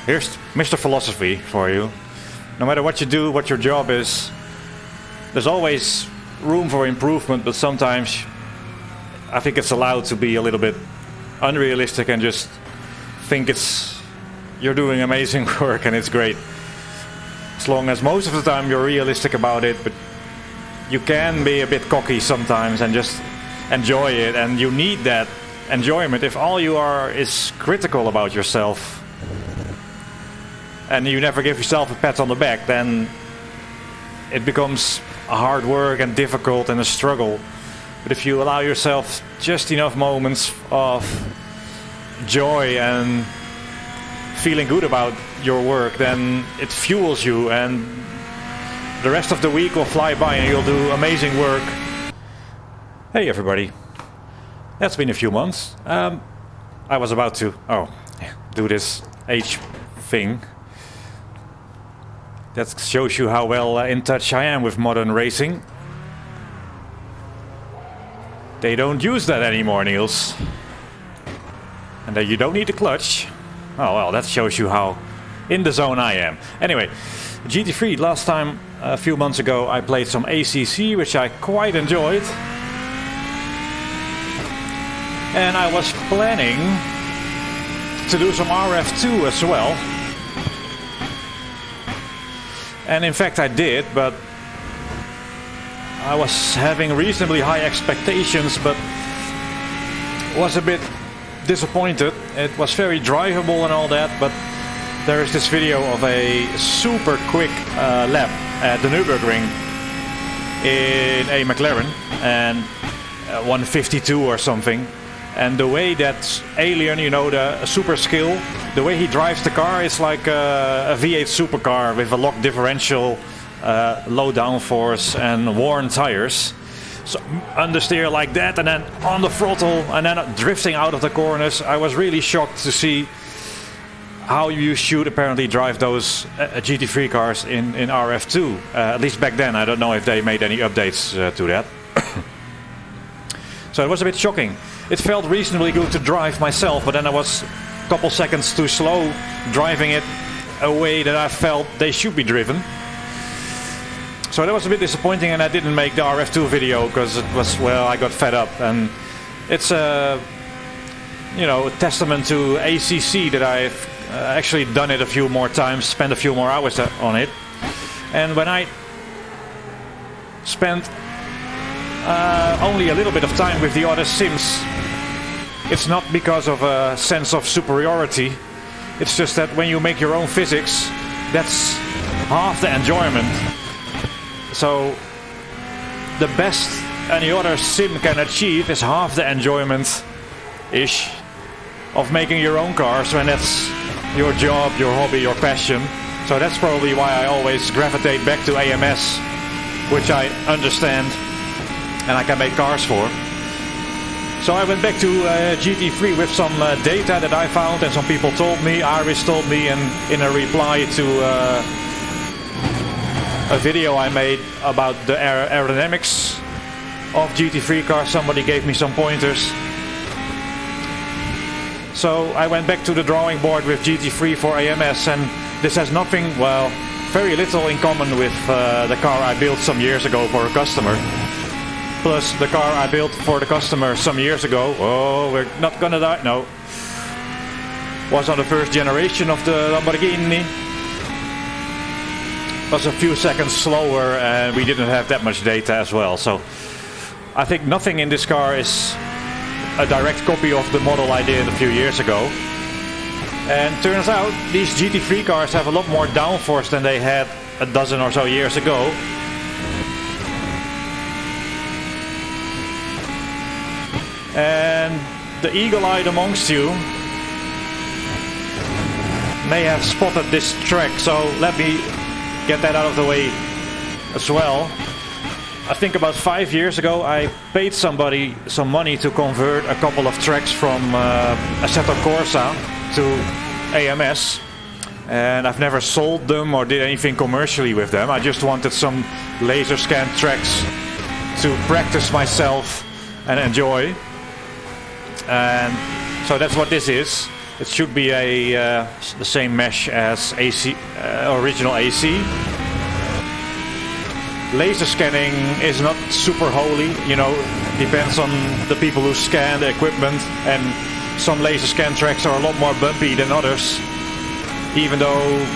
Here's Mr. Philosophy for you. No matter what you do, what your job is, there's always room for improvement, but sometimes I think it's allowed to be a little bit unrealistic and just think you're doing amazing work and it's great. As long as most of the time you're realistic about it, but you can be a bit cocky sometimes and just enjoy it, and you need that enjoyment. If all you are is critical about yourself and you never give yourself a pat on the back, then it becomes a hard work and difficult and a struggle. But if you allow yourself just enough moments of joy and feeling good about your work, then it fuels you, and the rest of the week will fly by and you'll do amazing work. Hey everybody, that's been a few months. I was about to do this age thing. That shows you how well in touch I am with modern racing. They don't use that anymore, Niels. And that you don't need a clutch. Oh well, that shows you how in the zone I am. Anyway, GT3, last time, a few months ago, I played some ACC, which I quite enjoyed. And I was planning to do some RF2 as well. And in fact I did, but I was having reasonably high expectations, but was a bit disappointed. It was very drivable and all that, but there is this video of a super quick lap at the Nürburgring in a McLaren, and 152 or something. And the way that Alien, you know, the super skill, the way he drives the car is like a V8 supercar with a lock differential, low downforce and worn tires. So understeer like that, and then on the throttle, and then drifting out of the corners. I was really shocked to see how you should apparently drive those GT3 cars in RF2. At least back then. I don't know if they made any updates to that. So it was a bit shocking. It felt reasonably good to drive myself, but then I was a couple seconds too slow driving it a way that I felt they should be driven. So that was a bit disappointing, and I didn't make the RF2 video because it was, well, I got fed up. And it's a, you know, a testament to ACC that I've actually done it a few more times, spent a few more hours on it. And when I spent only a little bit of time with the other sims, it's not because of a sense of superiority. It's just that when you make your own physics, that's half the enjoyment. So the best any other sim can achieve is half the enjoyment-ish of making your own cars, when that's your job, your hobby, your passion. So that's probably why I always gravitate back to AMS, which I understand and I can make cars for. So I went back to GT3 with some data that I found and some people told me. Iris told me in a reply to a video I made about the aerodynamics of GT3 cars. Somebody gave me some pointers. So I went back to the drawing board with GT3 for AMS, and this has nothing, well, very little in common with the car I built some years ago for a customer. Plus the car I built for the customer some years ago, oh, we're not gonna die, no, was on the first generation of the Lamborghini. Was a few seconds slower, and we didn't have that much data as well. So I think nothing in this car is a direct copy of the model I did a few years ago. And turns out these GT3 cars have a lot more downforce than they had a dozen or so years ago. And the eagle-eyed amongst you may have spotted this track, so let me get that out of the way as well. I think about 5 years ago I paid somebody some money to convert a couple of tracks from Assetto Corsa to AMS, and I've never sold them or did anything commercially with them. I just wanted some laser scan tracks to practice myself and enjoy. And so that's what this is. It should be the same mesh as AC, original AC. Laser scanning is not super holy, you know, depends on the people who scan the equipment, and some laser scan tracks are a lot more bumpy than others, even though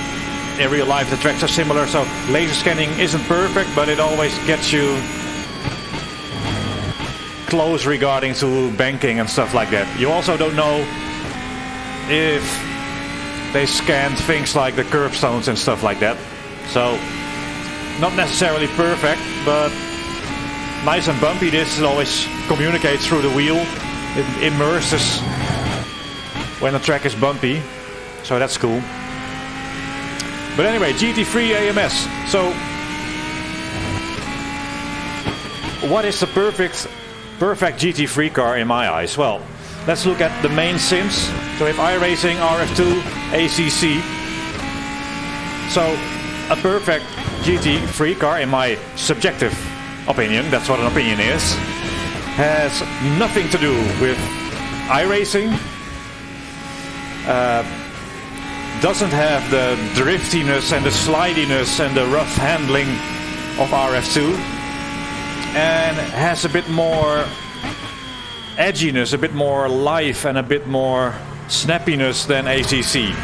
in real life the tracks are similar. So laser scanning isn't perfect, but it always gets you close regarding to banking and stuff like that. You also don't know if they scanned things like the curbstones and stuff like that. So not necessarily perfect, but nice and bumpy. This always communicates through the wheel. It immerses when the track is bumpy, so that's cool. But anyway, GT3 AMS. So what is the perfect GT3 car in my eyes? Well, let's look at the main sims. So if iRacing, RF2, ACC. So a perfect GT3 car, in my subjective opinion, that's what an opinion is, has nothing to do with iRacing, doesn't have the driftiness and the slidiness and the rough handling of RF2, and has a bit more edginess, a bit more life and a bit more snappiness than ACC.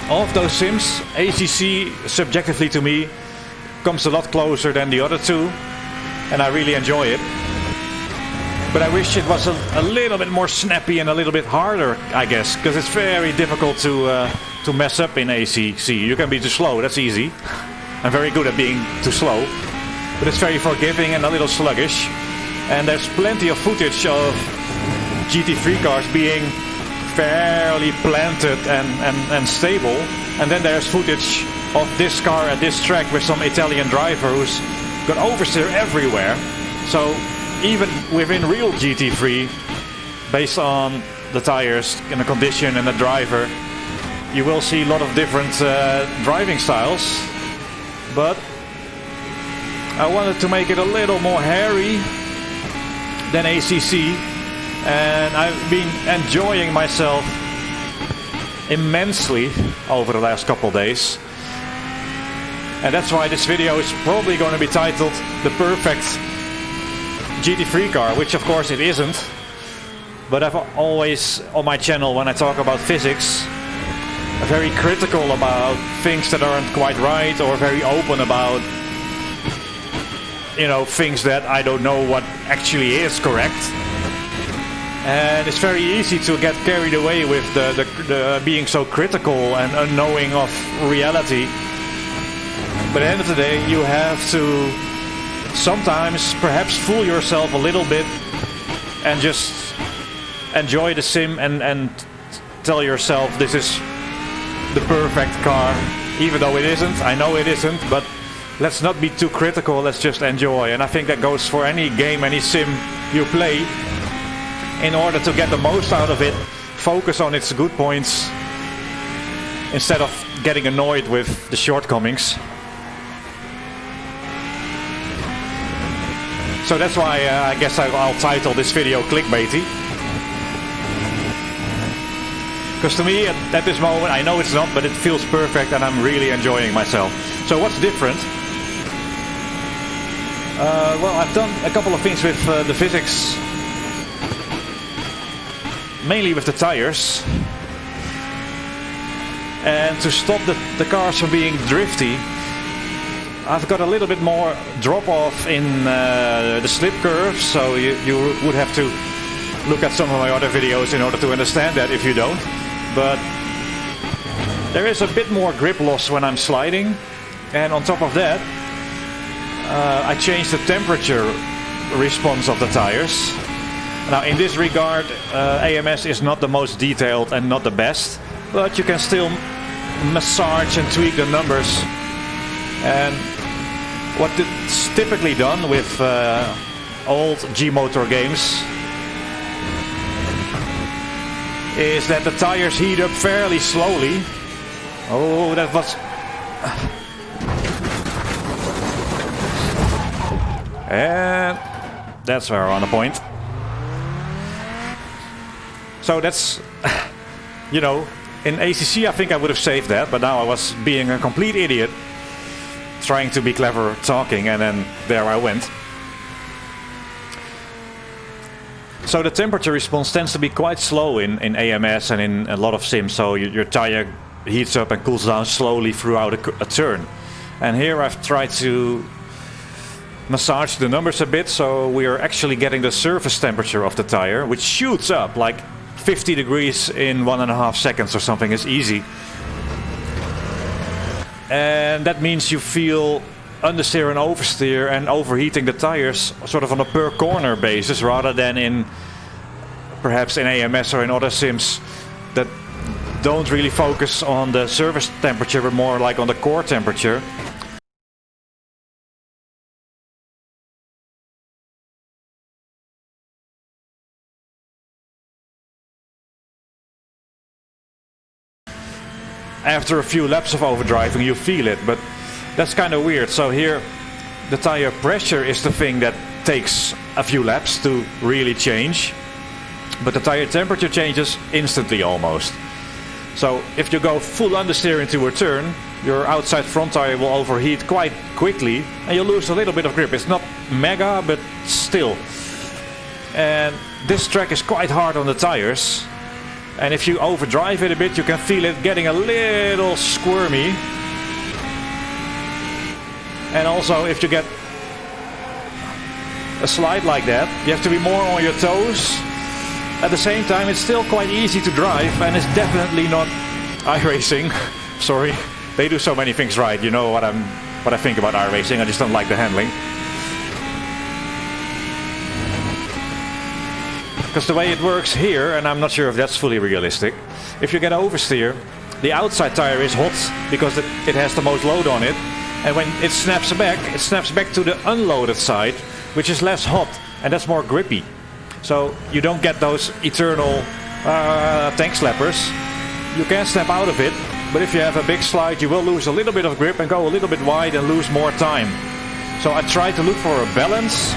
Of those sims, ACC, subjectively to me, comes a lot closer than the other two, and I really enjoy it. But I wish it was a little bit more snappy and a little bit harder, I guess, because it's very difficult to mess up in ACC. You can be too slow, that's easy. I'm very good at being too slow, but it's very forgiving and a little sluggish. And there's plenty of footage of GT3 cars being fairly planted and stable, and then there's footage of this car at this track with some Italian driver who's got oversteer everywhere. So even within real GT3, based on the tires and the condition and the driver, you will see a lot of different driving styles, but I wanted to make it a little more hairy than ACC. And I've been enjoying myself immensely over the last couple of days. And that's why this video is probably going to be titled The Perfect GT3 Car, which of course it isn't. But I've always, on my channel, when I talk about physics, very critical about things that aren't quite right, or very open about, you know, things that I don't know what actually is correct. And it's very easy to get carried away with the being so critical and unknowing of reality. But at the end of the day, you have to sometimes perhaps fool yourself a little bit and just enjoy the sim and tell yourself this is the perfect car, even though it isn't. I know it isn't, but let's not be too critical, let's just enjoy. And I think that goes for any game, any sim you play. In order to get the most out of it, focus on its good points instead of getting annoyed with the shortcomings. So that's why I guess I'll title this video clickbaity. Because to me, at this moment, I know it's not, but it feels perfect and I'm really enjoying myself. So what's different? Well, I've done a couple of things with the physics. Mainly with the tires, and to stop the cars from being drifty, I've got a little bit more drop off in the slip curves, so you would have to look at some of my other videos in order to understand that if you don't. But there is a bit more grip loss when I'm sliding, and on top of that I changed the temperature response of the tires. Now in this regard, AMS is not the most detailed and not the best, but you can still massage and tweak the numbers. And what's typically done with old G-Motor games is that the tires heat up fairly slowly. Oh, that was... And that's where we're on the point. So that's, you know, in ACC I think I would have saved that, but now I was being a complete idiot, trying to be clever talking, and then there I went. So the temperature response tends to be quite slow in AMS and in a lot of sims, so your tire heats up and cools down slowly throughout a turn. And here I've tried to massage the numbers a bit, so we are actually getting the surface temperature of the tire, which shoots up like 50 degrees in 1.5 seconds or something. Is easy. And that means you feel understeer and oversteer and overheating the tires sort of on a per corner basis, rather than in perhaps in AMS or in other sims that don't really focus on the surface temperature but more like on the core temperature. After a few laps of overdriving you feel it, but that's kind of weird. So here the tire pressure is the thing that takes a few laps to really change, but the tire temperature changes instantly almost. So if you go full understeer into a turn, your outside front tire will overheat quite quickly and you'll lose a little bit of grip. It's not mega, but still. And this track is quite hard on the tires. And if you overdrive it a bit, you can feel it getting a little squirmy. And also, if you get a slide like that, you have to be more on your toes. At the same time, it's still quite easy to drive, and it's definitely not iRacing. Sorry, they do so many things right. You know what I think about iRacing. I just don't like the handling. Because the way it works here, and I'm not sure if that's fully realistic, if you get oversteer, the outside tire is hot because it has the most load on it, and when it snaps back to the unloaded side, which is less hot, and that's more grippy. So you don't get those eternal tank slappers. You can snap out of it, but if you have a big slide, you will lose a little bit of grip and go a little bit wide and lose more time. So I try to look for a balance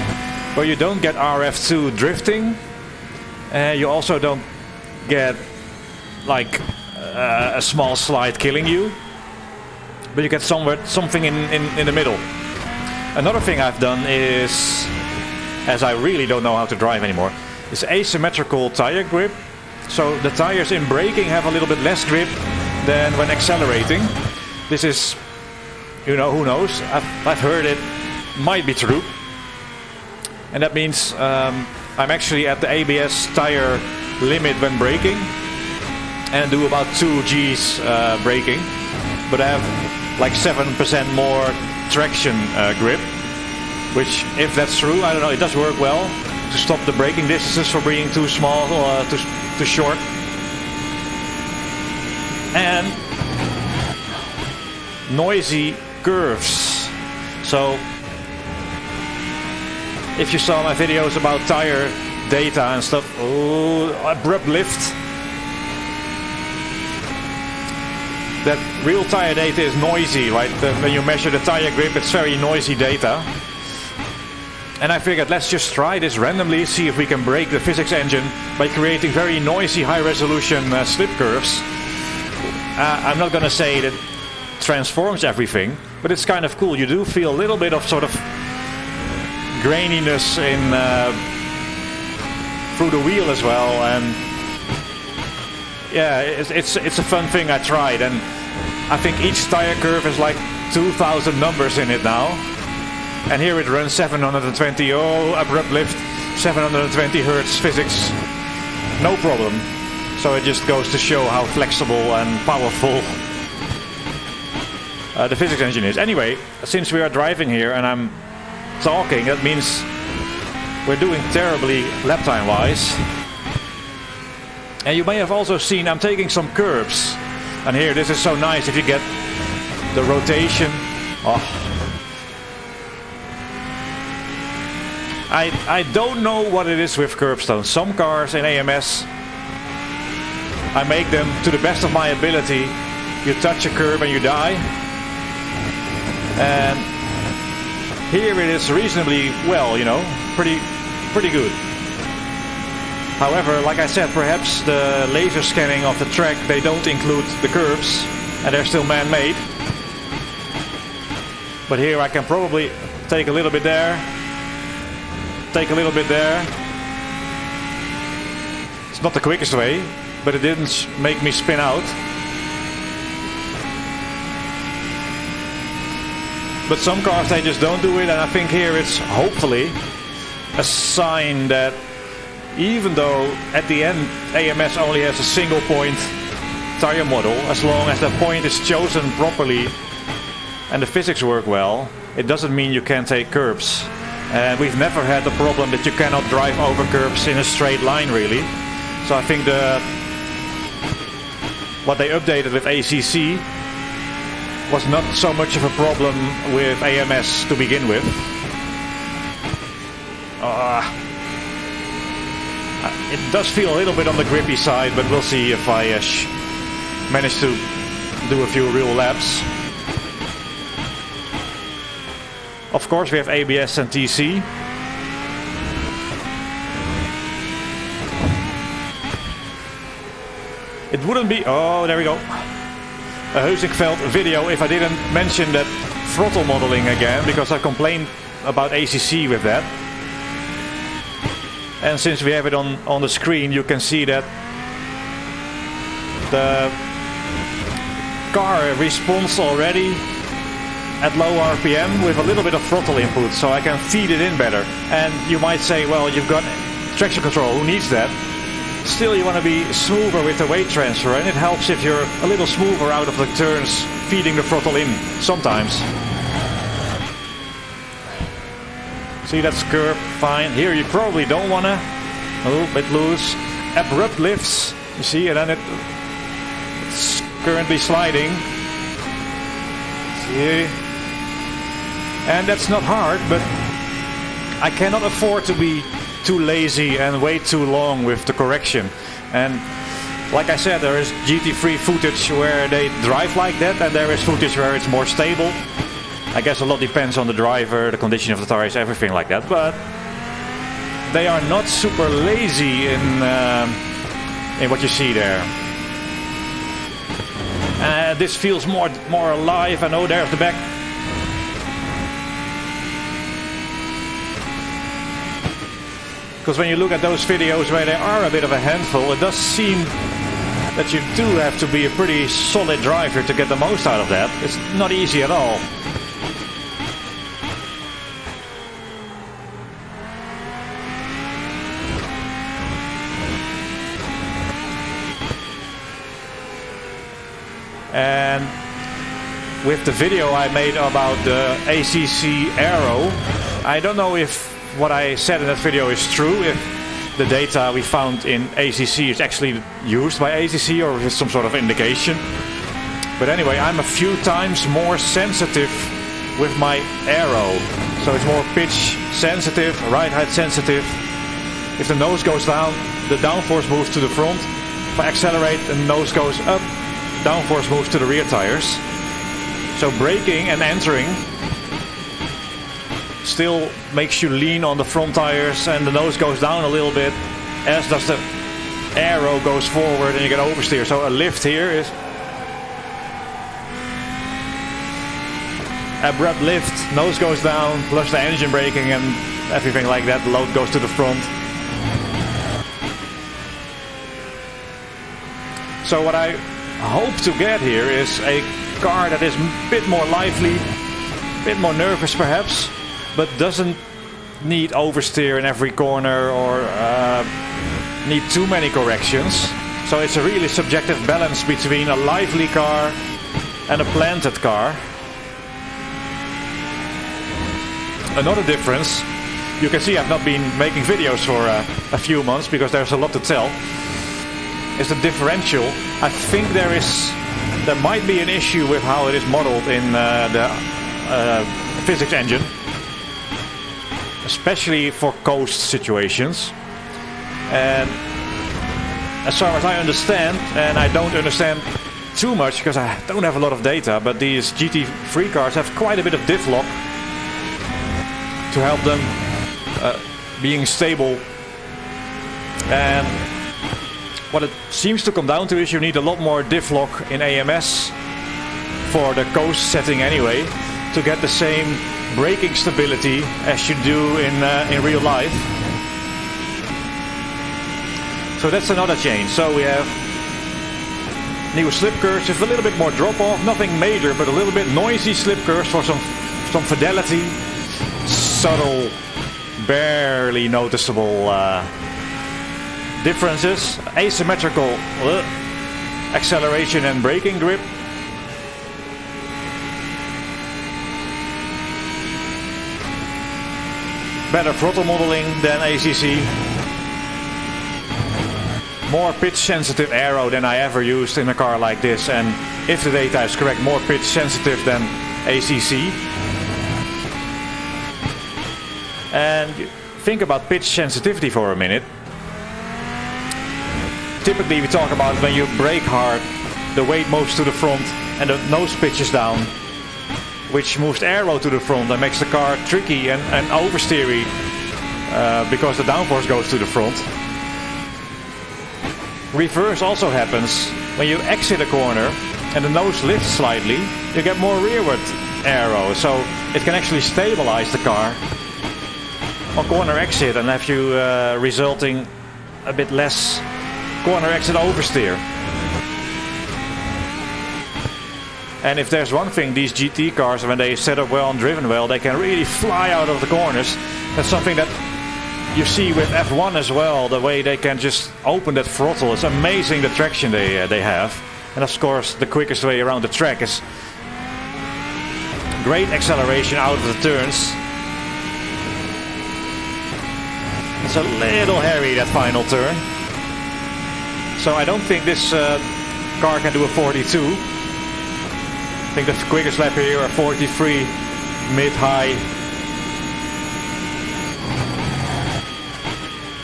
where you don't get RF2 drifting, and you also don't get like a small slide killing you, but you get something in the middle. Another thing I've done is, as I really don't know how to drive anymore, is asymmetrical tire grip. So the tires in braking have a little bit less grip than when accelerating. This is, you know, who knows? I've heard it might be true. And that means I'm actually at the ABS tire limit when braking and do about 2 Gs braking, but I have like 7% more traction grip, which, if that's true, I don't know, it does work well to stop the braking distances for being too small or too short. And noisy curves. So if you saw my videos about tire data and stuff, abrupt lift. That real tire data is noisy, right? When you measure the tire grip, it's very noisy data. And I figured, let's just try this randomly, see if we can break the physics engine by creating very noisy, high-resolution slip curves. I'm not going to say that transforms everything, but it's kind of cool. You do feel a little bit of sort of graininess in through the wheel as well, and yeah, it's a fun thing I tried, and I think each tire curve is like 2,000 numbers in it now. And here it runs 720, abrupt lift, 720 hertz physics, no problem. So it just goes to show how flexible and powerful the physics engine is. Anyway, since we are driving here and I'm talking, that means we're doing terribly lap time wise. And you may have also seen I'm taking some curves. And here, this is so nice if you get the rotation. I don't know what it is with curbstones. Some cars in AMS, I make them to the best of my ability. You touch a curb and you die. And here it is reasonably well, you know, pretty good. However, like I said, perhaps the laser scanning of the track, they don't include the curbs, and they're still man-made. But here I can probably take a little bit there, take a little bit there. It's not the quickest way, but it didn't make me spin out. But some cars, they just don't do it, and I think here it's hopefully a sign that even though at the end AMS only has a single point tire model, as long as the point is chosen properly and the physics work well, it doesn't mean you can't take curbs. And we've never had the problem that you cannot drive over curbs in a straight line, really. So I think what they updated with ACC was not so much of a problem with AMS to begin with. It does feel a little bit on the grippy side, but we'll see if I manage to do a few real laps. Of course, we have ABS and TC. It wouldn't be... Oh, there we go. A Heusinkveld video if I didn't mention that throttle modeling again, because I complained about ACC with that. And since we have it on the screen, you can see that the car responds already at low RPM with a little bit of throttle input, so I can feed it in better. And you might say, well, you've got traction control, who needs that? Still, you want to be smoother with the weight transfer, and it helps if you're a little smoother out of the turns, feeding the throttle in sometimes. See, that's curb, fine. Here you probably don't want to. A little bit loose. Abrupt lifts, you see, and then it's currently sliding. See? And that's not hard, but I cannot afford to be too lazy and wait too long with the correction. And like I said, there is GT3 footage where they drive like that, and there is footage where it's more stable. I guess a lot depends on the driver, the condition of the tires, everything like that. But they are not super lazy in what you see there. This feels more alive. And oh, there's the back. Because when you look at those videos where they are a bit of a handful, it does seem that you do have to be a pretty solid driver to get the most out of that. It's not easy at all. And with the video I made about the ACC Aero, I don't know if what I said in that video is true, if the data we found in ACC is actually used by ACC or if it's some sort of indication. But anyway, I'm a few times more sensitive with my Aero. So it's more pitch sensitive, ride height sensitive. If the nose goes down, the downforce moves to the front. If I accelerate, the nose goes up, downforce moves to the rear tires. So braking and entering still makes you lean on the front tires, and the nose goes down a little bit, as does the Aero goes forward and you get oversteer. So a lift here is abrupt lift, nose goes down, plus the engine braking and everything like that, the load goes to the front. So what I hope to get here is a car that is a bit more lively, a bit more nervous perhaps, but doesn't need oversteer in every corner or need too many corrections. So it's a really subjective balance between a lively car and a planted car. Another difference, you can see I've not been making videos for a few months because there's a lot to tell, is the differential. I think there might be an issue with how it is modeled in the physics engine, especially for coast situations. And as far as I understand, and I don't understand too much because I don't have a lot of data, but these GT3 cars have quite a bit of diff lock to help them being stable And what it seems to come down to is you need a lot more diff lock in AMS for the coast setting anyway, to get the same braking stability as you do in real life. So that's another change. So we have new slip curves with a little bit more drop off, nothing major, but a little bit noisy slip curves for some fidelity. Subtle, barely noticeable differences. Asymmetrical acceleration and braking grip. Better throttle modeling than ACC. More pitch sensitive aero than I ever used in a car like this, and if the data is correct, more pitch sensitive than ACC. And think about pitch sensitivity for a minute. Typically we talk about when you brake hard, the weight moves to the front and the nose pitches down, which moves aero to the front and makes the car tricky and oversteery because the downforce goes to the front. Reverse also happens when you exit a corner and the nose lifts slightly, you get more rearward aero, so it can actually stabilize the car on corner exit and have you resulting a bit less corner exit oversteer. And if there's one thing, these GT cars, when they set up well and driven well, they can really fly out of the corners. That's something that you see with F1 as well, the way they can just open that throttle. It's amazing the traction they have. And of course, the quickest way around the track is great acceleration out of the turns. It's a little hairy, that final turn. So I don't think this car can do a 42. I think the quickest lap here are 43 mid-high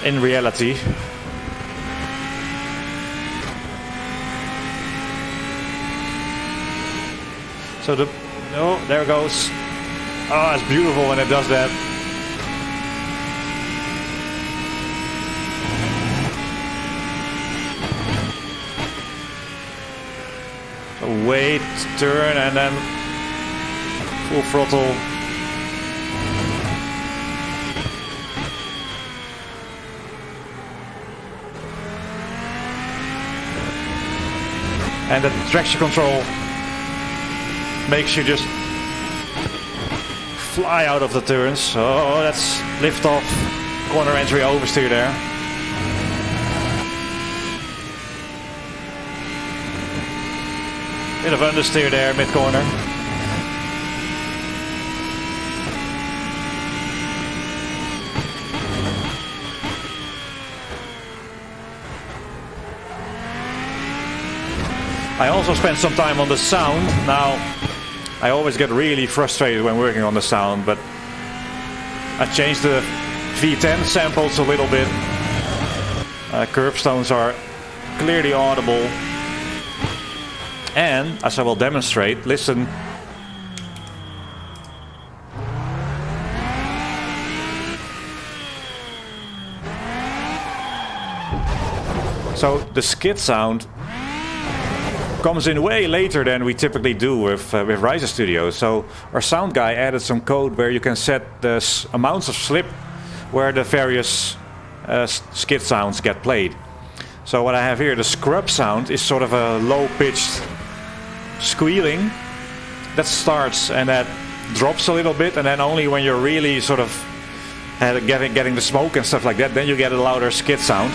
in reality. So there it goes. Oh, it's beautiful when it does that. Wait, turn, and then full throttle. And the traction control makes you just fly out of the turns. Oh, that's lift off, corner entry oversteer there. Bit of understeer there, mid-corner. I also spent some time on the sound. Now, I always get really frustrated when working on the sound, but I changed the V10 samples a little bit. Curbstones are clearly audible. And, as I will demonstrate, listen. So the skid sound comes in way later than we typically do with Riser Studio. So our sound guy added some code where you can set the amounts of slip where the various skid sounds get played. So what I have here, the scrub sound, is sort of a low-pitched squealing that starts and that drops a little bit, and then only when you're really sort of getting the smoke and stuff like that, then you get a louder skid sound.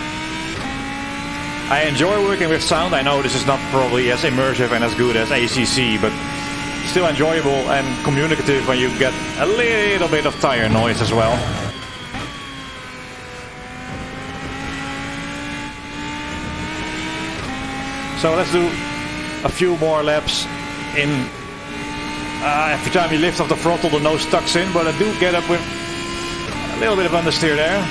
I enjoy working with sound. I know this is not probably as immersive and as good as ACC, but still enjoyable and communicative when you get a little bit of tire noise as well. So let's do a few more laps in. Every time you lift off the throttle, the nose tucks in, but I do get up with a little bit of understeer there.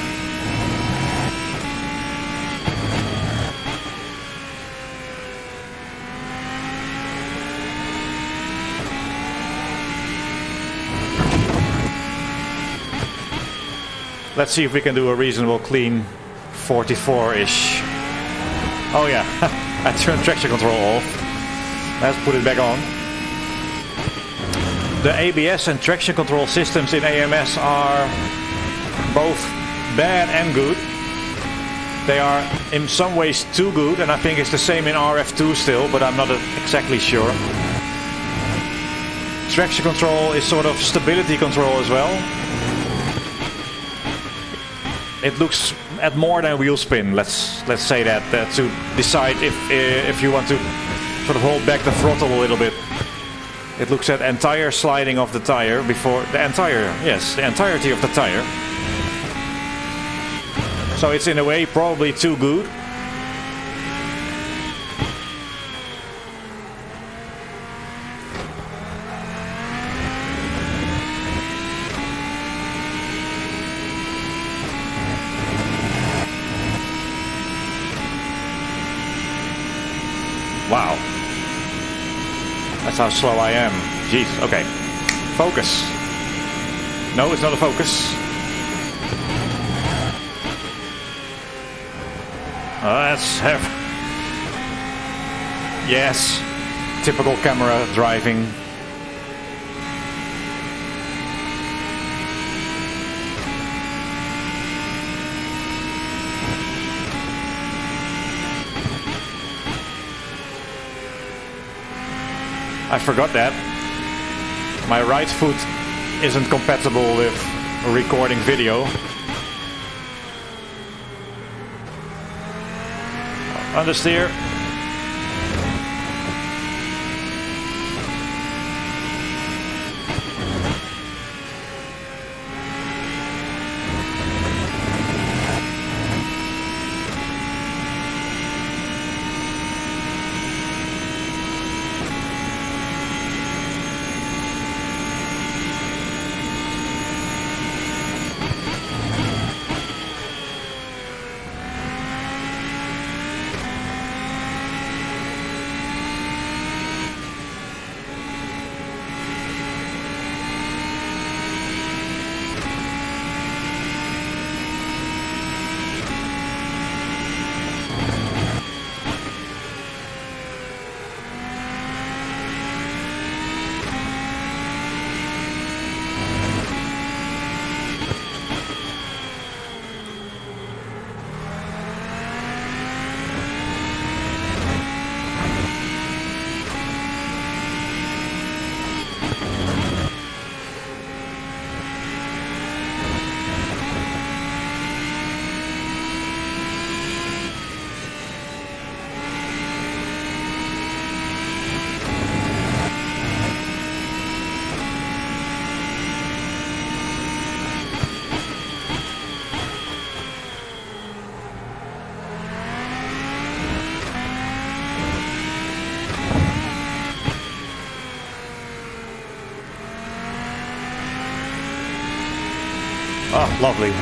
Let's see if we can do a reasonable clean 44-ish. Oh yeah, I turned traction control off. Let's put it back on. The ABS and traction control systems in AMS are both bad and good. They are in some ways too good, and I think it's the same in RF2 still, but I'm not exactly sure. Traction control is sort of stability control as well. It looks at more than wheel spin, let's say that, to decide if you want to sort of hold back the throttle a little bit. It looks at entire sliding of the tire before the entirety of the tire. So it's in a way probably too good. Wow. That's how slow I am. Jeez, okay. Focus. No, it's not a focus. That's heavy. Yes, typical camera driving. I forgot that. My right foot isn't compatible with recording video. Understeer. Oh, lovely.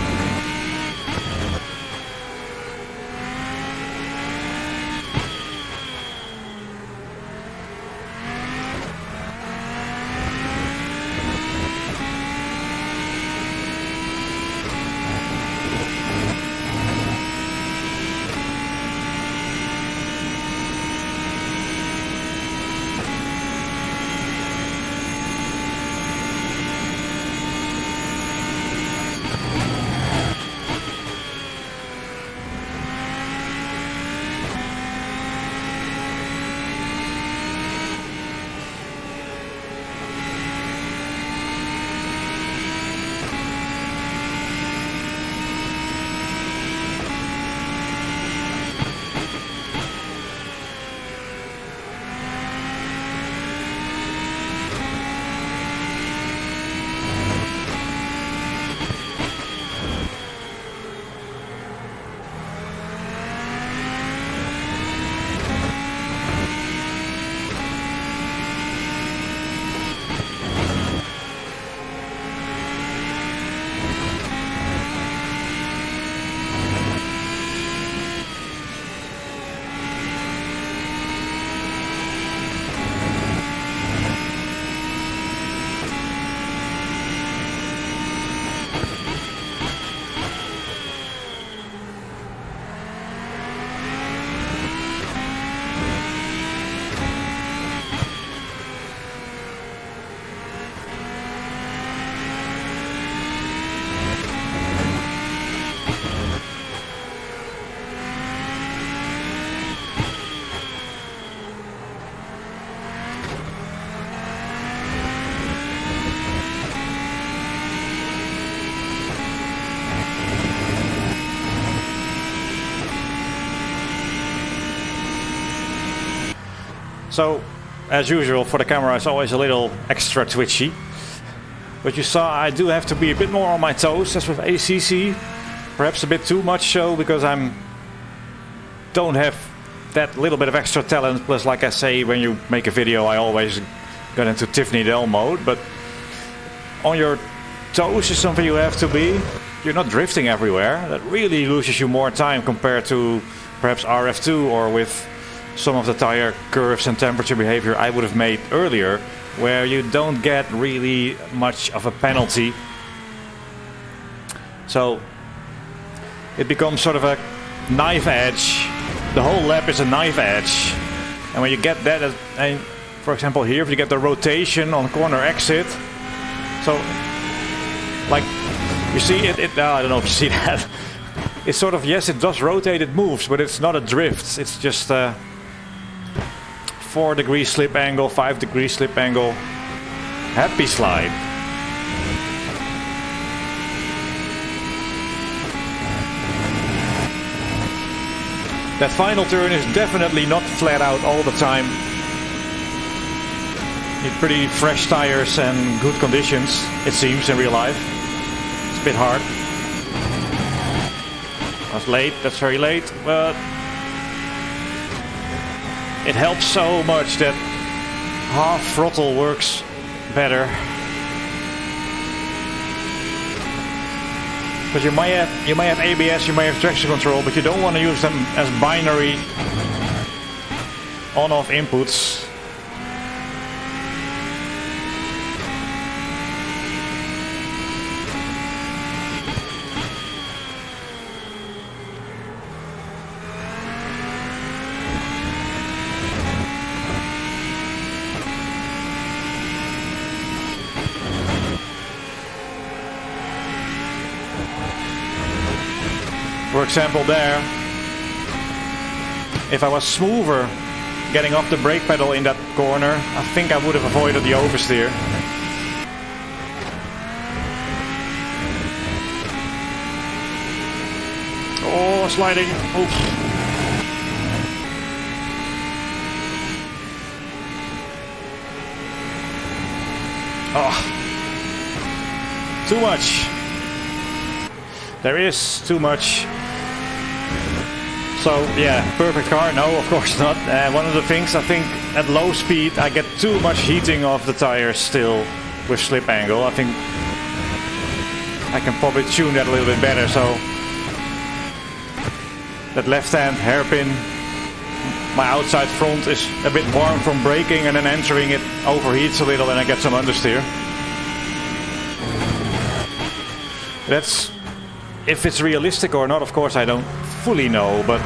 So, as usual, for the camera it's always a little extra twitchy. But you saw I do have to be a bit more on my toes, as with ACC. Perhaps a bit too much so, because don't have that little bit of extra talent. Plus, like I say, when you make a video I always get into Tiffany Dell mode. But on your toes is something you have to be. You're not drifting everywhere. That really loses you more time compared to perhaps RF2 or with some of the tire curves and temperature behavior I would have made earlier, where you don't get really much of a penalty. So it becomes sort of a knife edge. The whole lap is a knife edge. And when you get that, and for example here, if you get the rotation on corner exit, so like you see it, I don't know if you see that. It's sort of, yes, it does rotate, it moves, but it's not a drift. It's just a 4-degree slip angle, 5-degree slip angle. Happy slide. That final turn is definitely not flat out all the time. Need pretty fresh tires and good conditions, it seems, in real life. It's a bit hard. That's late, that's very late, but it helps so much that half throttle works better. Because you may have ABS, you may have traction control, but you don't want to use them as binary on-off inputs. For example there, if I was smoother getting off the brake pedal in that corner, I think I would have avoided the oversteer. Oh, sliding. Oof. Oh. Too much. There is too much. So yeah, perfect car? No, of course not. One of the things, I think at low speed I get too much heating of the tires still with slip angle. I think I can probably tune that a little bit better. So that left hand hairpin, my outside front is a bit warm from braking, and then entering it overheats a little and I get some understeer. That's, if it's realistic or not, of course I don't fully know, but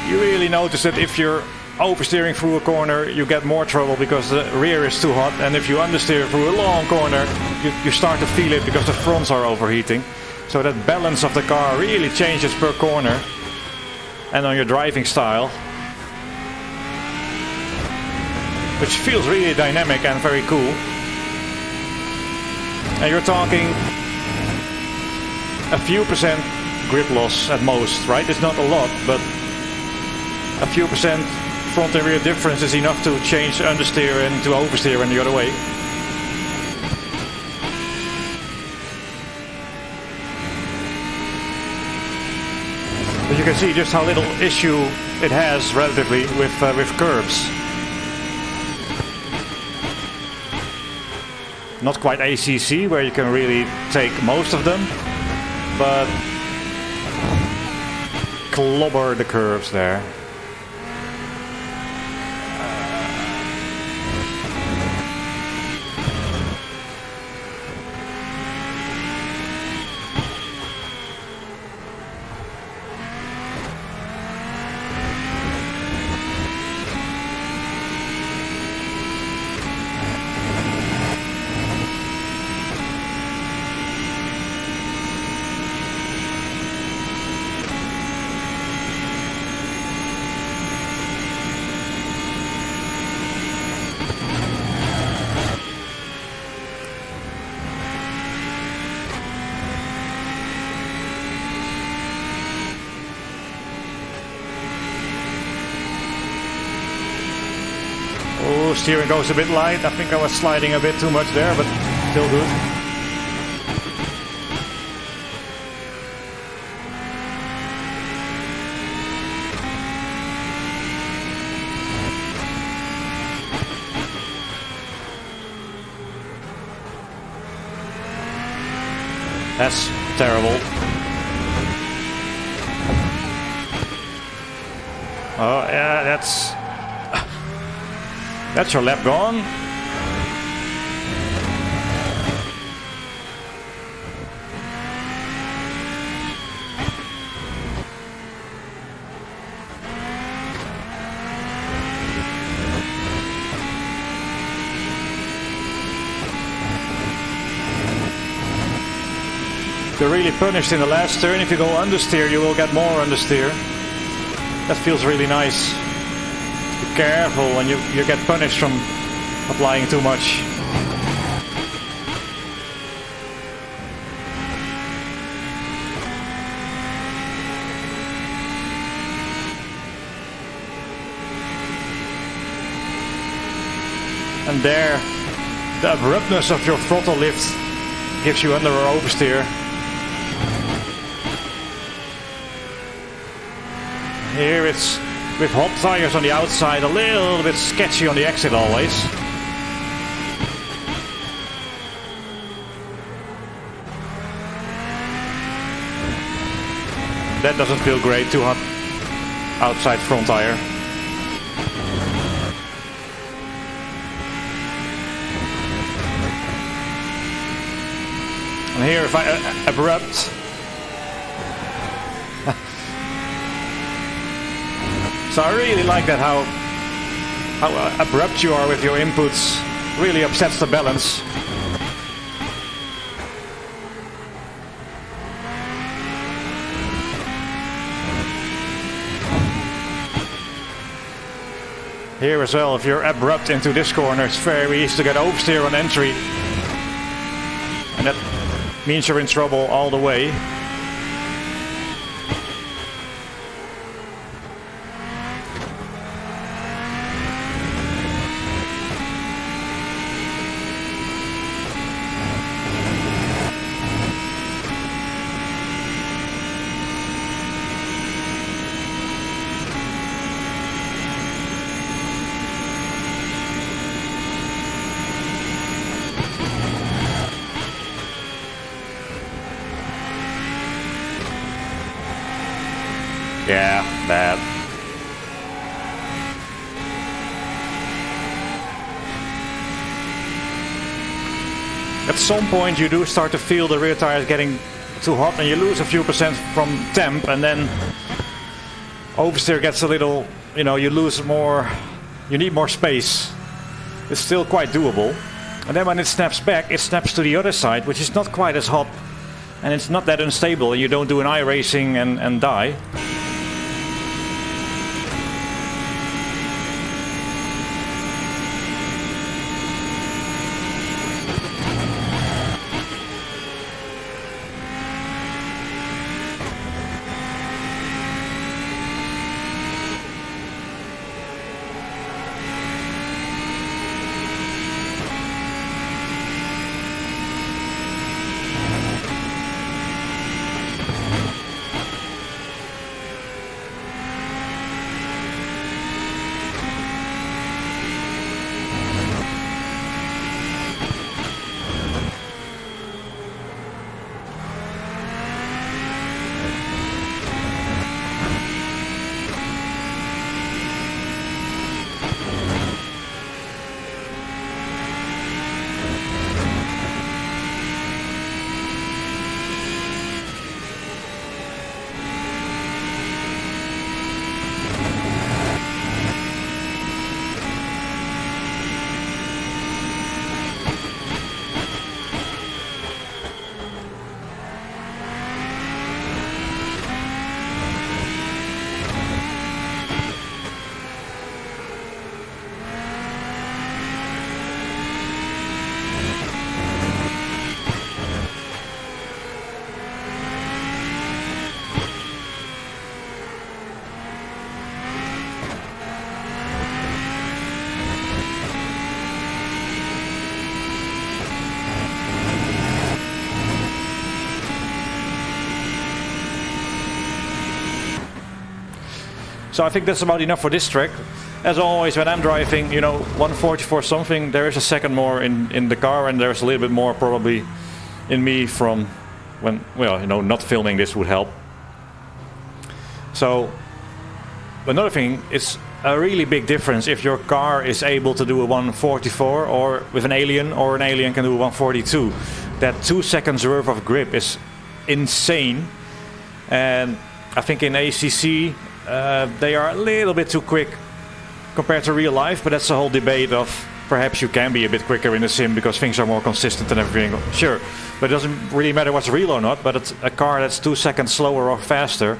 you really notice that if you're oversteering through a corner you get more trouble because the rear is too hot, and if you understeer through a long corner you start to feel it because the fronts are overheating. So that balance of the car really changes per corner and on your driving style, which feels really dynamic and very cool. And you're talking a few percent grip loss at most, right? It's not a lot, but a few percent front and rear difference is enough to change understeer and to oversteer in the other way. But you can see just how little issue it has relatively with curbs. Not quite ACC where you can really take most of them, but clobber the curves there. Oh, steering goes a bit light. I think I was sliding a bit too much there, but still good. That's terrible. Oh, yeah, that's your lap gone. You're really punished in the last turn. If you go understeer, you will get more understeer. That feels really nice. Be careful when you get punished from applying too much. And there, the abruptness of your throttle lift gives you under or oversteer. Here it's with hot tires on the outside, a little bit sketchy on the exit always. That doesn't feel great, too hot outside front tire. And here if I abrupt, so I really like that how abrupt you are with your inputs. Really upsets the balance. Here as well, if you're abrupt into this corner, it's very easy to get oversteer on entry. And that means you're in trouble all the way. Yeah, bad. At some point you do start to feel the rear tires getting too hot and you lose a few percent from temp, and then oversteer gets a little, you lose more, you need more space. It's still quite doable. And then when it snaps back, it snaps to the other side, which is not quite as hot and it's not that unstable, and you don't do an iRacing and die. So I think that's about enough for this track. As always, when I'm driving, you know, 144 something, there is a second more in the car, and there's a little bit more probably in me from when, well, you know, not filming this would help. So another thing, it's a really big difference if your car is able to do a 144 or with an Alien, or an Alien can do a 142. That 2 seconds worth of grip is insane, and I think in ACC they are a little bit too quick compared to real life, but that's the whole debate of perhaps you can be a bit quicker in the sim because things are more consistent and everything. Sure, but it doesn't really matter what's real or not, but it's a car that's 2 seconds slower or faster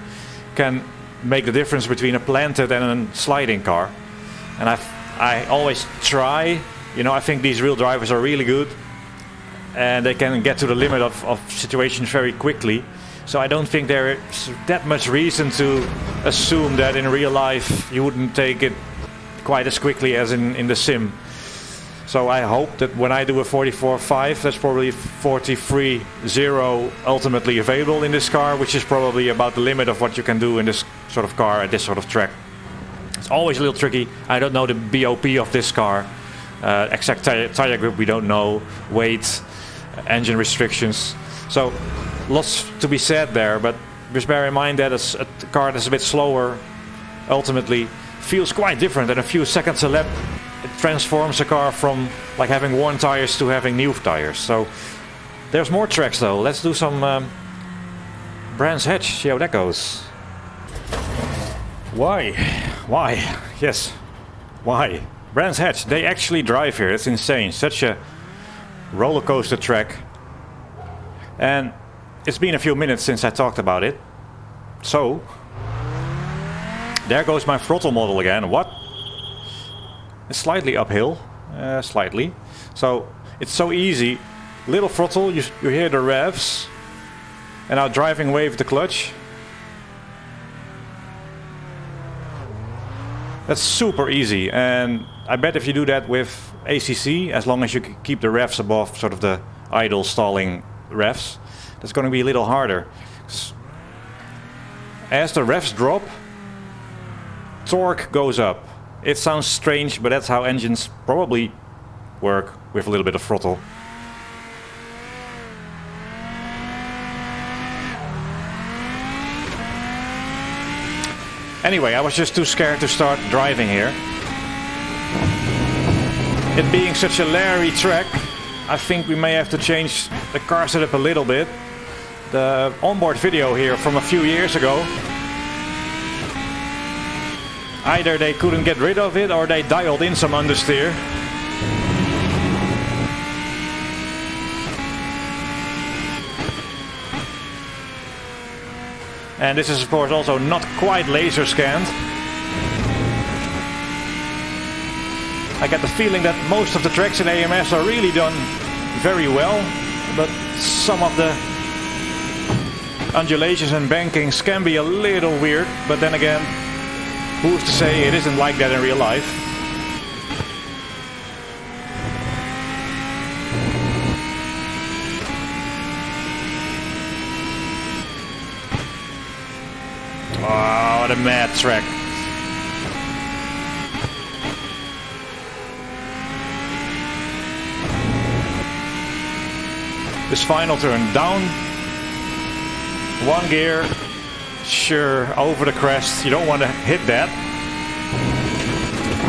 can make the difference between a planted and a sliding car. And I always try, you know, I think these real drivers are really good and they can get to the limit of situations very quickly. So I don't think there's that much reason to assume that in real life you wouldn't take it quite as quickly as in the sim. So I hope that when I do a 44.5, that's probably 43.0 ultimately available in this car, which is probably about the limit of what you can do in this sort of car at this sort of track. It's always a little tricky. I don't know the BOP of this car, exact tire grip we don't know, weight, engine restrictions. So lots to be said there, but just bear in mind that a car that's a bit slower ultimately feels quite different, and a few seconds a lap it transforms a car from like having worn tires to having new tires. So there's more tracks though. Let's do some Brands Hatch, see how that goes. Why? Yes, why? Brands Hatch, they actually drive here. It's insane. Such a roller coaster track. And it's been a few minutes since I talked about it. So there goes my throttle model again. What? It's slightly uphill, slightly. So it's so easy. Little throttle, you hear the revs, and now driving away with the clutch. That's super easy, and I bet if you do that with ACC, as long as you keep the revs above sort of the idle stalling revs, that's going to be a little harder. As the revs drop, torque goes up. It sounds strange, but that's how engines probably work with a little bit of throttle. Anyway, I was just too scared to start driving here. It being such a Larry track, I think we may have to change the car setup a little bit. The onboard video here from a few years ago, either they couldn't get rid of it or they dialed in some understeer. And this is of course also not quite laser scanned. I get the feeling that most of the tracks in AMS are really done very well, but some of the undulations and bankings can be a little weird, but then again, who's to say it isn't like that in real life? Oh, what a mad track. This final turn down, one gear, sure, over the crest. You don't want to hit that.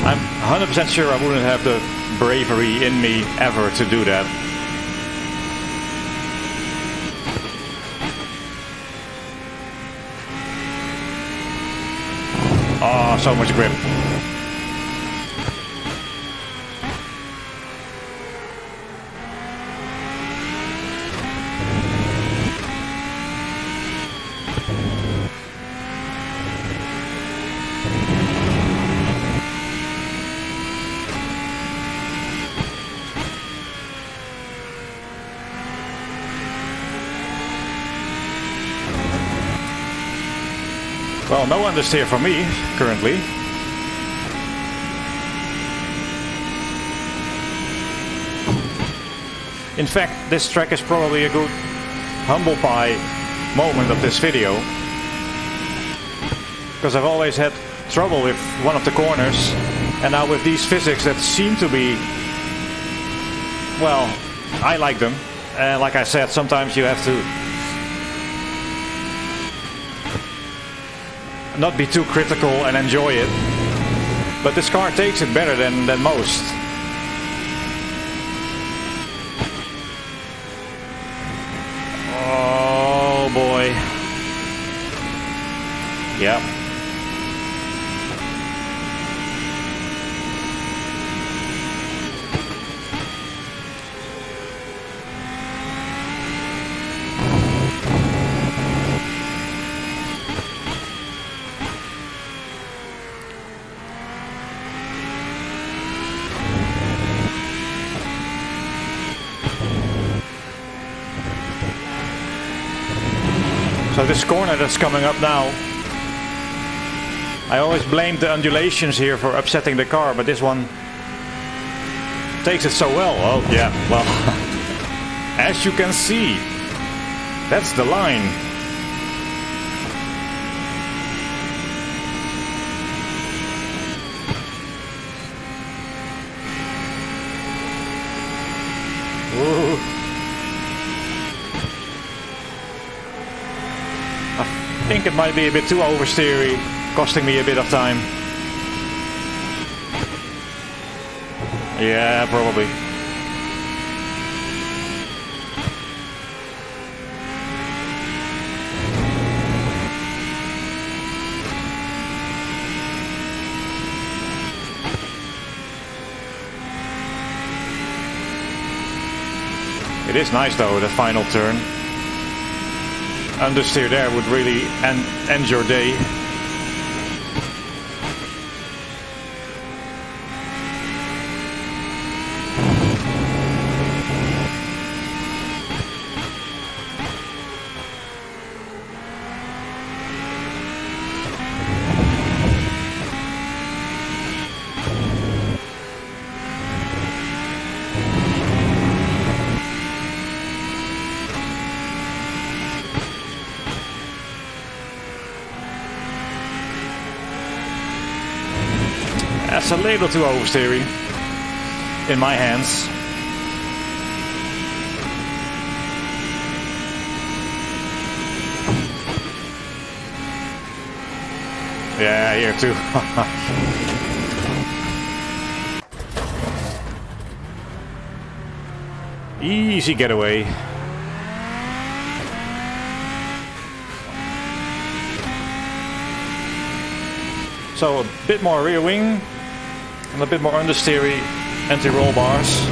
I'm 100% sure I wouldn't have the bravery in me ever to do that. Oh, so much grip. Well, no understeer for me, currently. In fact, this track is probably a good humble pie moment of this video. Because I've always had trouble with one of the corners. And now with these physics that seem to be, well, I like them. And like I said, sometimes you have to not be too critical and enjoy it. But this car takes it better than most. Oh boy. Yep. So this corner that's coming up now, I always blamed the undulations here for upsetting the car, but this one takes it so well. Oh yeah, well, as you can see, that's the line. Ooh. I think it might be a bit too oversteery, costing me a bit of time. Yeah, probably. It is nice though, the final turn. Understeer there would really end your day. That's a little too oversteery in my hands. Yeah, here too. Easy getaway. So a bit more rear wing. And a bit more understeery anti-roll bars.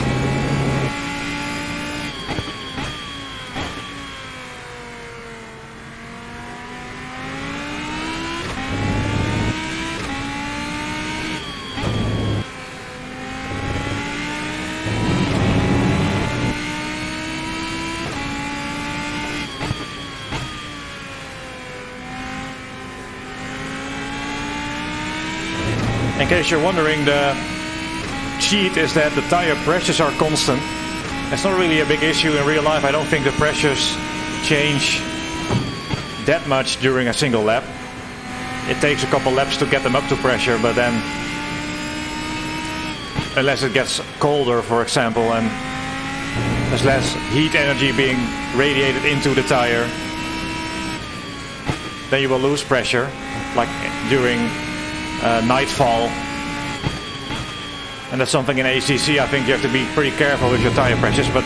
In case you're wondering, the cheat is that the tire pressures are constant. It's not really a big issue in real life. I don't think the pressures change that much during a single lap. It takes a couple laps to get them up to pressure, but then unless it gets colder, for example, and there's less heat energy being radiated into the tire, then you will lose pressure, like during nightfall. And that's something in ACC I think you have to be pretty careful with your tire pressures. But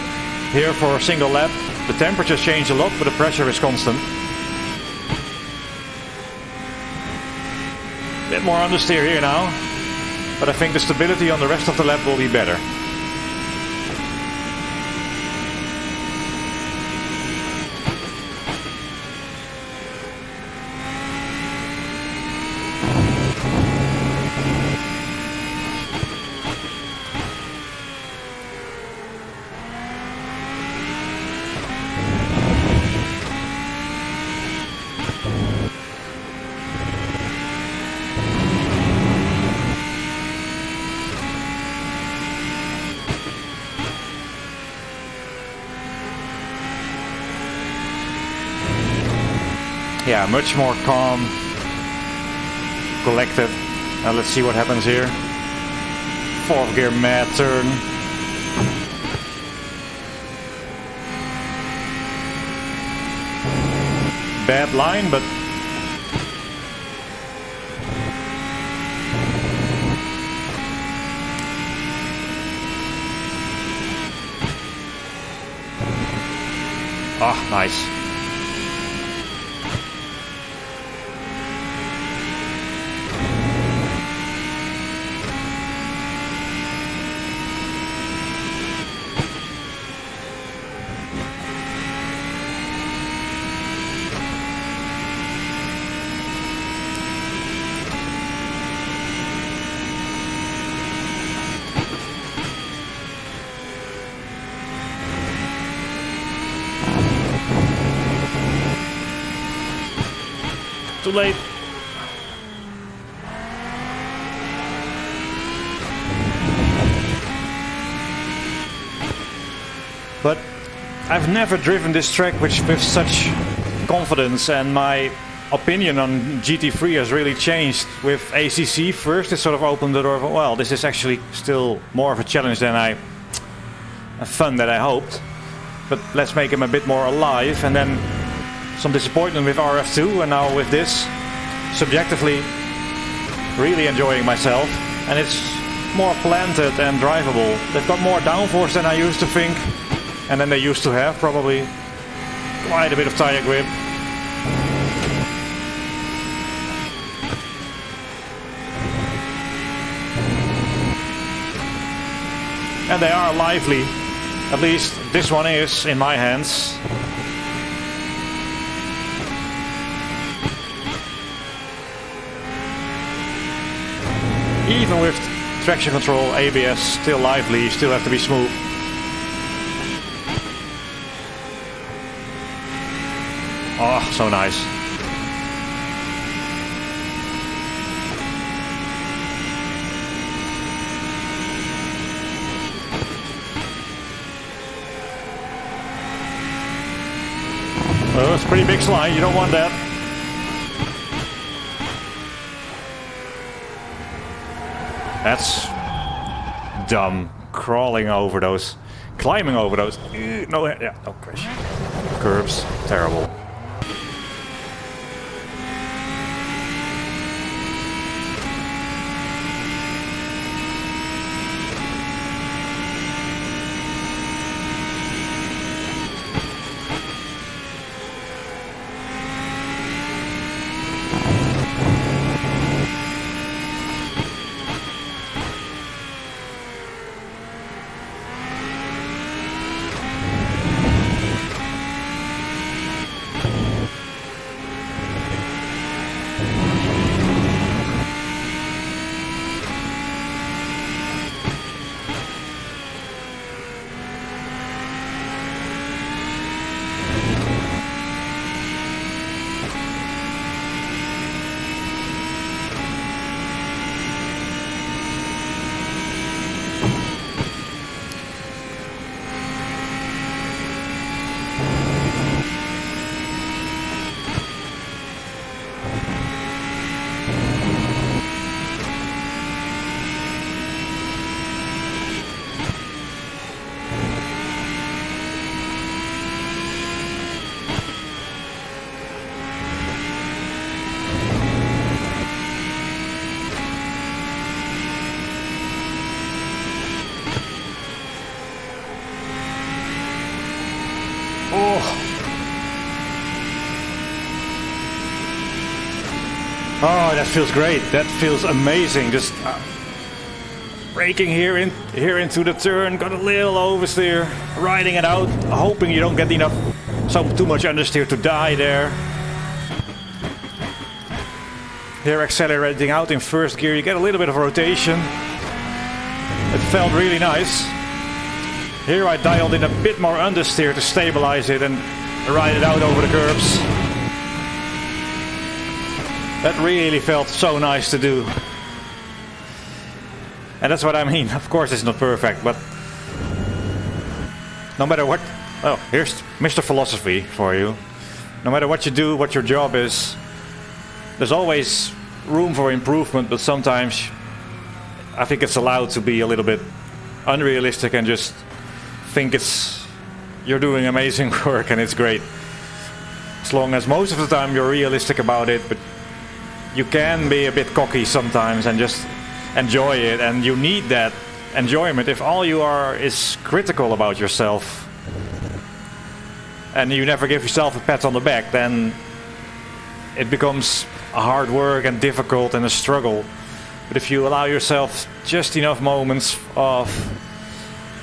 here for a single lap, the temperatures change a lot, but the pressure is constant. A bit more understeer here now, but I think the stability on the rest of the lap will be better. Yeah, much more calm collected. Now let's see what happens here. 4th gear mad turn. Bad line, but ah, nice. Too late. But I've never driven this track with such confidence, and my opinion on GT3 has really changed. With ACC first, it sort of opened the door for, well, this is actually still more of a challenge than fun that I hoped. But let's make him a bit more alive, and then some disappointment with RF2, and now with this, subjectively really enjoying myself, and it's more planted and drivable. They've got more downforce than I used to think, and then they used to have probably quite a bit of tire grip. And they are lively, at least this one is in my hands. Even with traction control, ABS, still lively, you still have to be smooth. Oh, so nice. Oh, it's a pretty big slide, you don't want that. That's dumb. Crawling over those, climbing over those. No, yeah, no crash. Curbs, terrible. Oh, that feels great. That feels amazing. Just braking here into the turn. Got a little oversteer. Riding it out. Hoping you don't get enough, too much understeer to die there. Here accelerating out in first gear. You get a little bit of rotation. It felt really nice. Here I dialed in a bit more understeer to stabilize it and ride it out over the curbs. That really felt so nice to do. And that's what I mean. Of course it's not perfect, but no matter what... Oh, here's Mr. Philosophy for you. No matter what you do, what your job is, there's always room for improvement, but sometimes I think it's allowed to be a little bit unrealistic and just think you're doing amazing work and it's great. As long as most of the time you're realistic about it, but you can be a bit cocky sometimes and just enjoy it, and you need that enjoyment. If all you are is critical about yourself and you never give yourself a pat on the back, then it becomes a hard work and difficult and a struggle. But if you allow yourself just enough moments of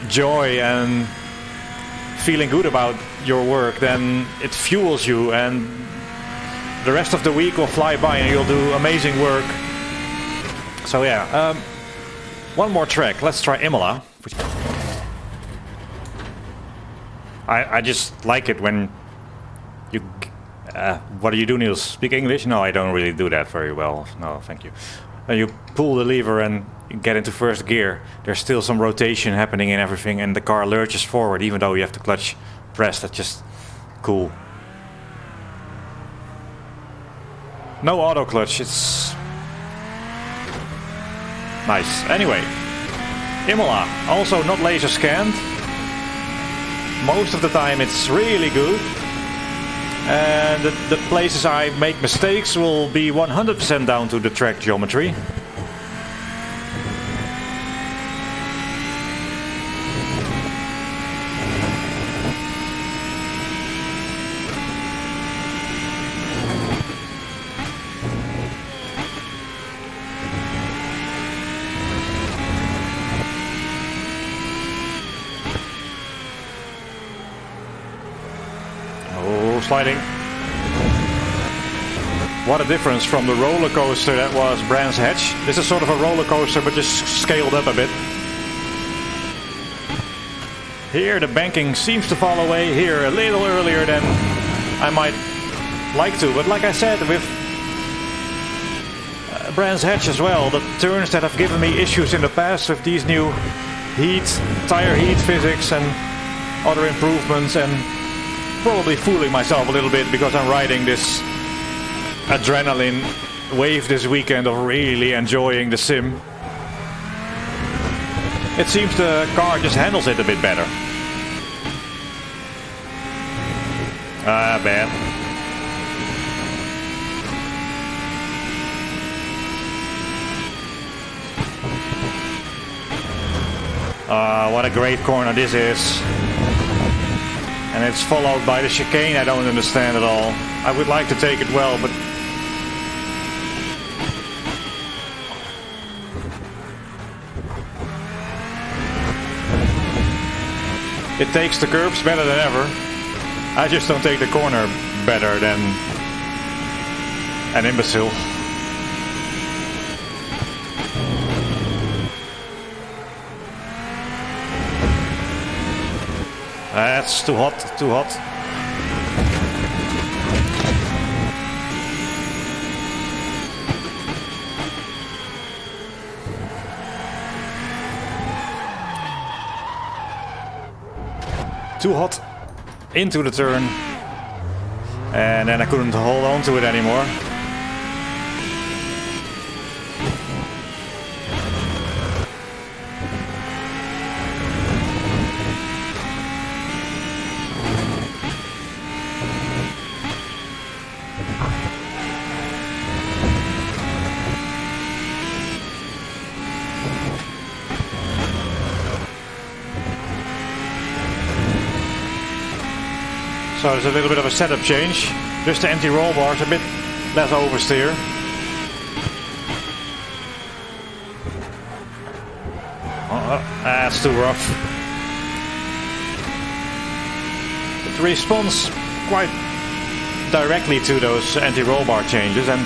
joy and feeling good about your work, then it fuels you, and the rest of the week will fly by and you'll do amazing work. So yeah, one more track. Let's try Imola. I just like it when you... what do you do, Niels? Speak English? No, I don't really do that very well. No, thank you. You pull the lever and get into first gear. There's still some rotation happening and everything, and the car lurches forward even though you have the clutch pressed. That's just cool. No auto clutch, it's nice. Anyway, Imola, also not laser scanned. Most of the time it's really good. And the places I make mistakes will be 100% down to the track geometry. Sliding. What a difference from the roller coaster that was Brands Hatch. This is sort of a roller coaster but just scaled up a bit. Here the banking seems to fall away here a little earlier than I might like to, but like I said, with Brands Hatch as well, the turns that have given me issues in the past with these new tire heat physics and other improvements, and probably fooling myself a little bit because I'm riding this adrenaline wave this weekend of really enjoying the sim. It seems the car just handles it a bit better. Bad. What a great corner this is. And it's followed by the chicane I don't understand at all. I would like to take it well, but... it takes the curbs better than ever. I just don't take the corner better than an imbecile. That's too hot, too hot. Too hot into the turn, and then I couldn't hold on to it anymore. So there's a little bit of a setup change. Just the anti-roll bars, a bit less oversteer. That's too rough. It responds quite directly to those anti-roll bar changes, and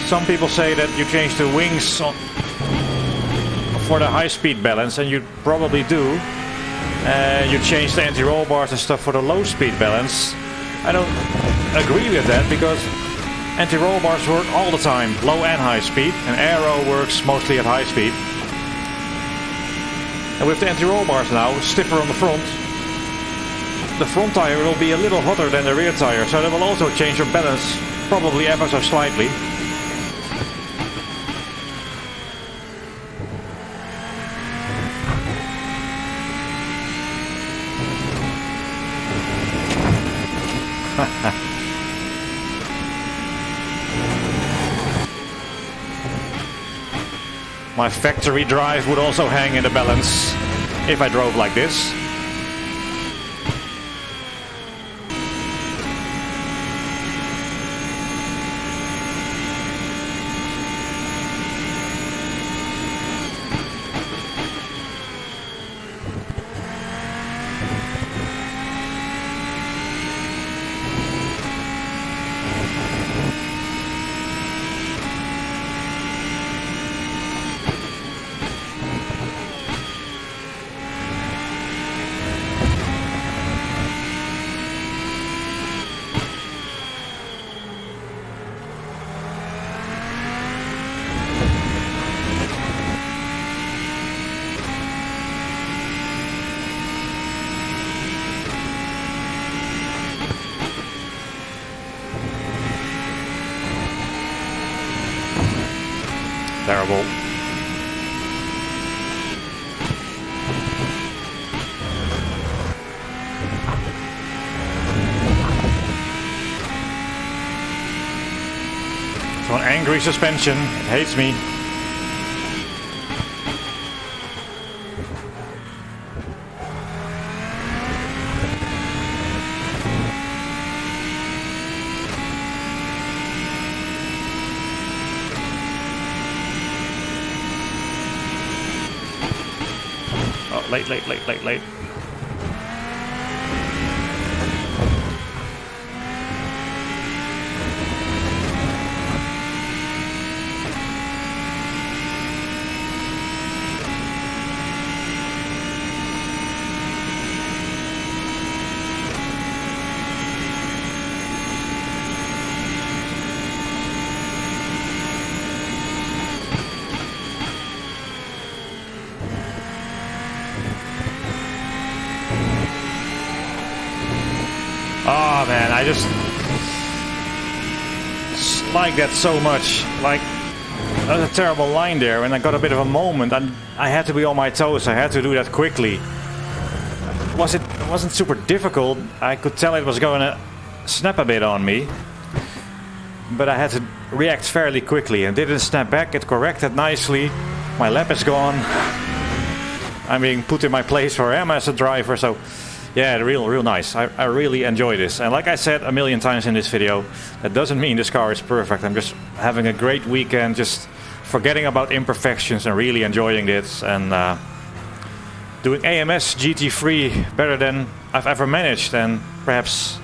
some people say that you change the wings for the high-speed balance, and you probably do. You change the anti-roll bars and stuff for the low-speed balance. I don't agree with that, because anti-roll bars work all the time, low and high speed, and aero works mostly at high speed. And with the anti-roll bars now stiffer on the front tire will be a little hotter than the rear tire, so that will also change your balance, probably ever so slightly. My factory drive would also hang in the balance if I drove like this. Terrible. So an angry suspension, it hates me. Late. Oh man, I just like that so much. Like, that was a terrible line there, and I got a bit of a moment, and I had to be on my toes. I had to do that quickly. It wasn't super difficult. I could tell it was going to snap a bit on me, but I had to react fairly quickly, and didn't snap back. It corrected nicely. My lap is gone. I'm being put in my place where I am as a driver, so yeah, real nice. I really enjoy this. And like I said a million times in this video, that doesn't mean this car is perfect. I'm just having a great weekend, just forgetting about imperfections and really enjoying this. And doing AMS GT3 better than I've ever managed. And perhaps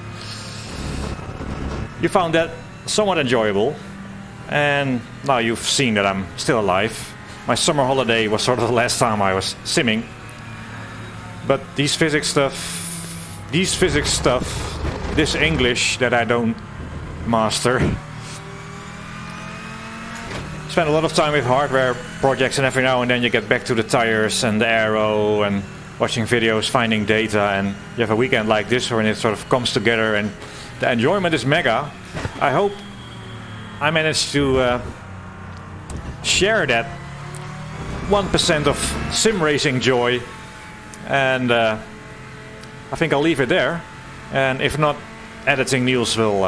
you found that somewhat enjoyable. And now you've seen that I'm still alive. My summer holiday was sort of the last time I was simming. But this physics stuff, this English that I don't master. Spend a lot of time with hardware projects, and every now and then you get back to the tires and the aero and watching videos, finding data, and you have a weekend like this when it sort of comes together and the enjoyment is mega. I hope I managed to share that 1% of sim racing joy. And I think I'll leave it there. And if not, Editing Niels will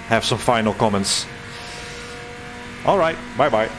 have some final comments. Alright, bye bye.